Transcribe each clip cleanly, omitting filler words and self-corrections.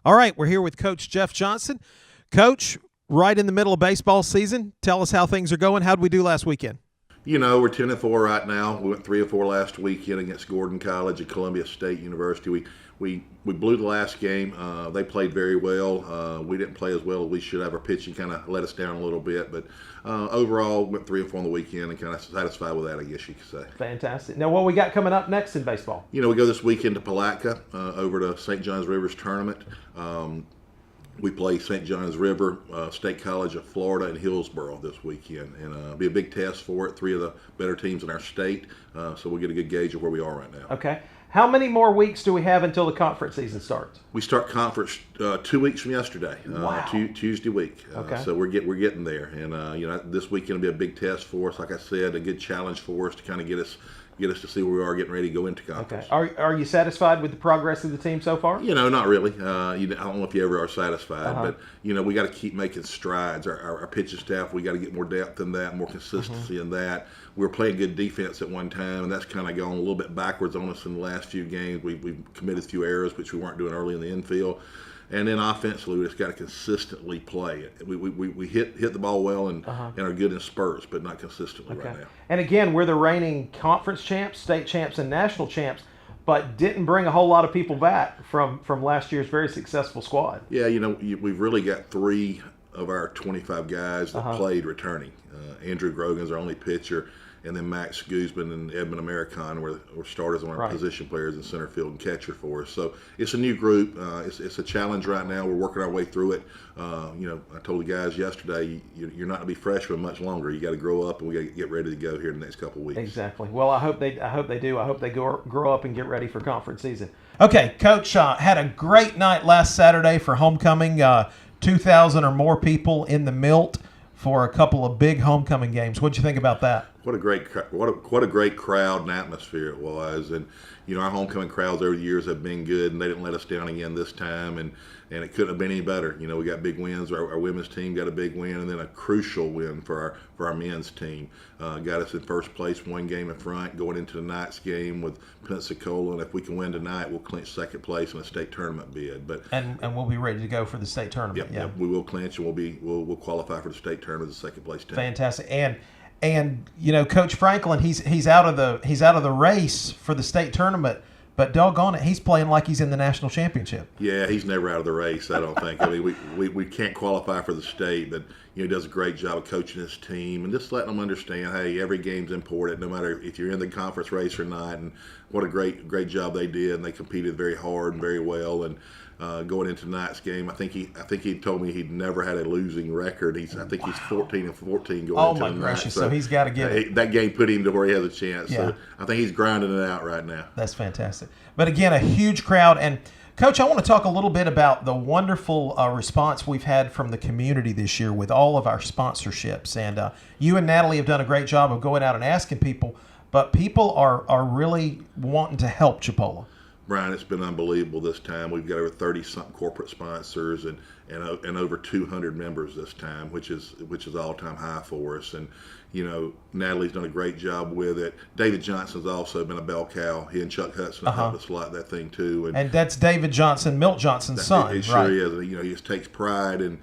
All right, we're here with Coach Jeff Johnson. Coach, right in the middle of baseball season, tell us how things are going. How'd we do last weekend? You know, we're 10-4 right now. We went 3-4 last weekend against Gordon College and Columbia State University. We blew the last game. They played very well. We didn't play as well as we should have. Our pitching kind of let us down a little bit, but overall went 3-4 on the weekend and kind of satisfied with that, I guess you could say. Fantastic. Now, what we got coming up next in baseball? You know, we go this weekend to Palatka over to St. John's River's tournament. We play St. John's River, State College of Florida, and Hillsboro this weekend. And it'll be a big test for it. Three of the better teams in our state. So we'll get a good gauge of where we are right now. Okay. How many more weeks do we have until the conference season starts? We start conference 2 weeks from yesterday, Wow. Tuesday week. Okay. So we're getting there. And, you know, this weekend will be a big test for us. Like I said, a good challenge for us to kind of get us to see where we are getting ready to go into conference. Okay. Are you satisfied with the progress of the team so far? You know, not really. I don't know if you ever are satisfied, Uh-huh. but you know, we got to keep making strides. Our pitching staff, we got to get more depth in that, more consistency in that. We were playing good defense at one time, and that's kind of gone a little bit backwards on us in the last few games. We've committed a few errors, which we weren't doing early in the infield. And then offensively, we just got to consistently play it. We hit the ball well and are good in spurts, but not consistently right now. And again, we're the reigning conference champs, state champs, and national champs, but didn't bring a whole lot of people back from last year's very successful squad. Yeah, you know, we've really got 3 of our 25 guys that played returning. Andrew Grogan's our only pitcher, and then Max Guzman and Edmund Americon were starters on our position players in center field and catcher for us. So it's a new group. It's a challenge right now. We're working our way through it. You know, I told the guys yesterday, you're not going to be freshmen much longer. You got to grow up, and we got to get ready to go here in the next couple of weeks. Exactly. Well, I hope they do. I hope they grow up and get ready for conference season. Okay, Coach had a great night last Saturday for homecoming. 2,000 or more people in the Milt for a couple of big homecoming games. What'd you think about that? What a great crowd and atmosphere it was, and you know, our homecoming crowds over the years have been good, and they didn't let us down again this time, and it couldn't have been any better. You know, we got big wins. Our women's team got a big win, and then a crucial win for our men's team. Got us in first place, 1 game in front, going into tonight's game with Pensacola, and if we can win tonight, we'll clinch second place in a state tournament bid. But and we'll be ready to go for the state tournament. Yep, we will clinch, and we'll qualify for the state tournament as a second place team. Fantastic. And you know, Coach Franklin, he's out of the race for the state tournament, but doggone it, he's playing like he's in the national championship. Yeah, he's never out of the race, I don't think. I mean, we can't qualify for the state, but you know, he does a great job of coaching his team and just letting them understand, hey, every game's important, no matter if you're in the conference race or not. And what a great job they did, and they competed very hard and very well. And going into tonight's game, I think he told me he'd never had a losing record. I think he's 14-14 going into tonight. Oh my gracious! So he's got to get it. That game put him to where he has a chance. Yeah. So I think he's grinding it out right now. That's fantastic. But again, a huge crowd. And Coach, I want to talk a little bit about the wonderful response we've had from the community this year with all of our sponsorships. And you and Natalie have done a great job of going out and asking people, but people are really wanting to help Chipola. Brian, it's been unbelievable this time. We've got over 30-something corporate sponsors and over 200 members this time, which is all-time high for us. And you know, Natalie's done a great job with it. David Johnson's also been a bell cow. He and Chuck Hudson have helped us a lot in that thing too. And that's David Johnson, Milt Johnson's son, He sure is. You know, he just takes pride in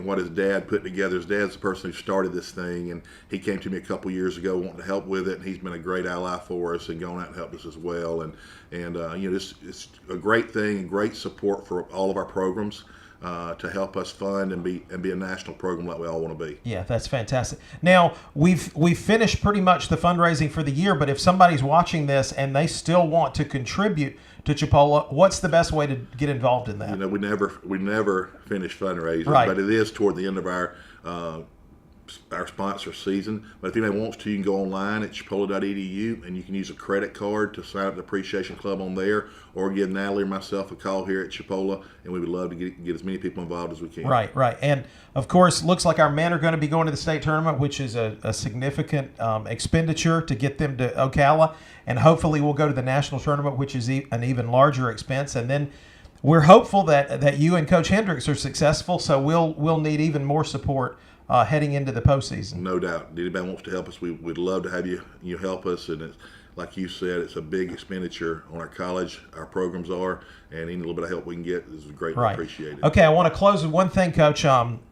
what his dad put together. His dad's the person who started this thing, and he came to me a couple years ago wanting to help with it, and he's been a great ally for us and gone out and helped us as well. And you know, it's a great thing and great support for all of our programs to help us fund and be a national program like we all want to be. Yeah, that's fantastic. Now, we've finished pretty much the fundraising for the year, but if somebody's watching this and they still want to contribute to Chipola, what's the best way to get involved in that? You know, we never finish fundraising, right, but it is toward the end of our sponsor season. But if anybody wants to, you can go online at chipola.edu and you can use a credit card to sign up the Appreciation Club on there, or give Natalie or myself a call here at Chipola, and we would love to get as many people involved as we can. Right. And of course, looks like our men are going to be going to the state tournament, which is a significant expenditure to get them to Ocala, and hopefully we'll go to the national tournament, which is an even larger expense. And then we're hopeful that you and Coach Hendricks are successful, so we'll need even more support heading into the postseason. No doubt. Anybody wants to help us, we'd love to have you help us. And it's, like you said, it's a big expenditure on our college. Our programs are, and any little bit of help we can get is greatly appreciated. Okay, I want to close with one thing, Coach.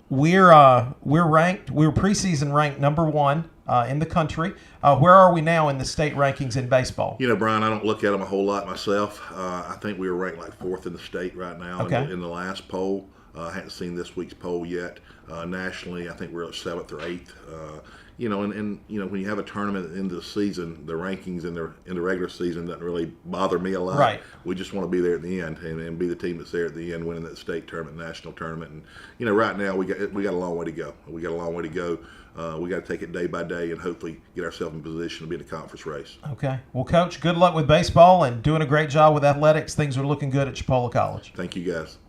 We're ranked. We were preseason ranked number 1 in the country. Where are we now in the state rankings in baseball? You know, Brian, I don't look at them a whole lot myself. I think we were ranked like 4th in the state right now in the last poll. I hadn't seen this week's poll yet. Nationally, I think we're at 7th or 8th. You know, and you know, when you have a tournament at the end of the season, the rankings in the regular season doesn't really bother me a lot. Right. We just want to be there at the end and be the team that's there at the end, winning that state tournament, national tournament. And you know, right now we got a long way to go. We got a long way to go. We got to take it day by day and hopefully get ourselves in position to be in the conference race. Okay. Well, Coach, good luck with baseball and doing a great job with athletics. Things are looking good at Chipola College. Thank you, guys.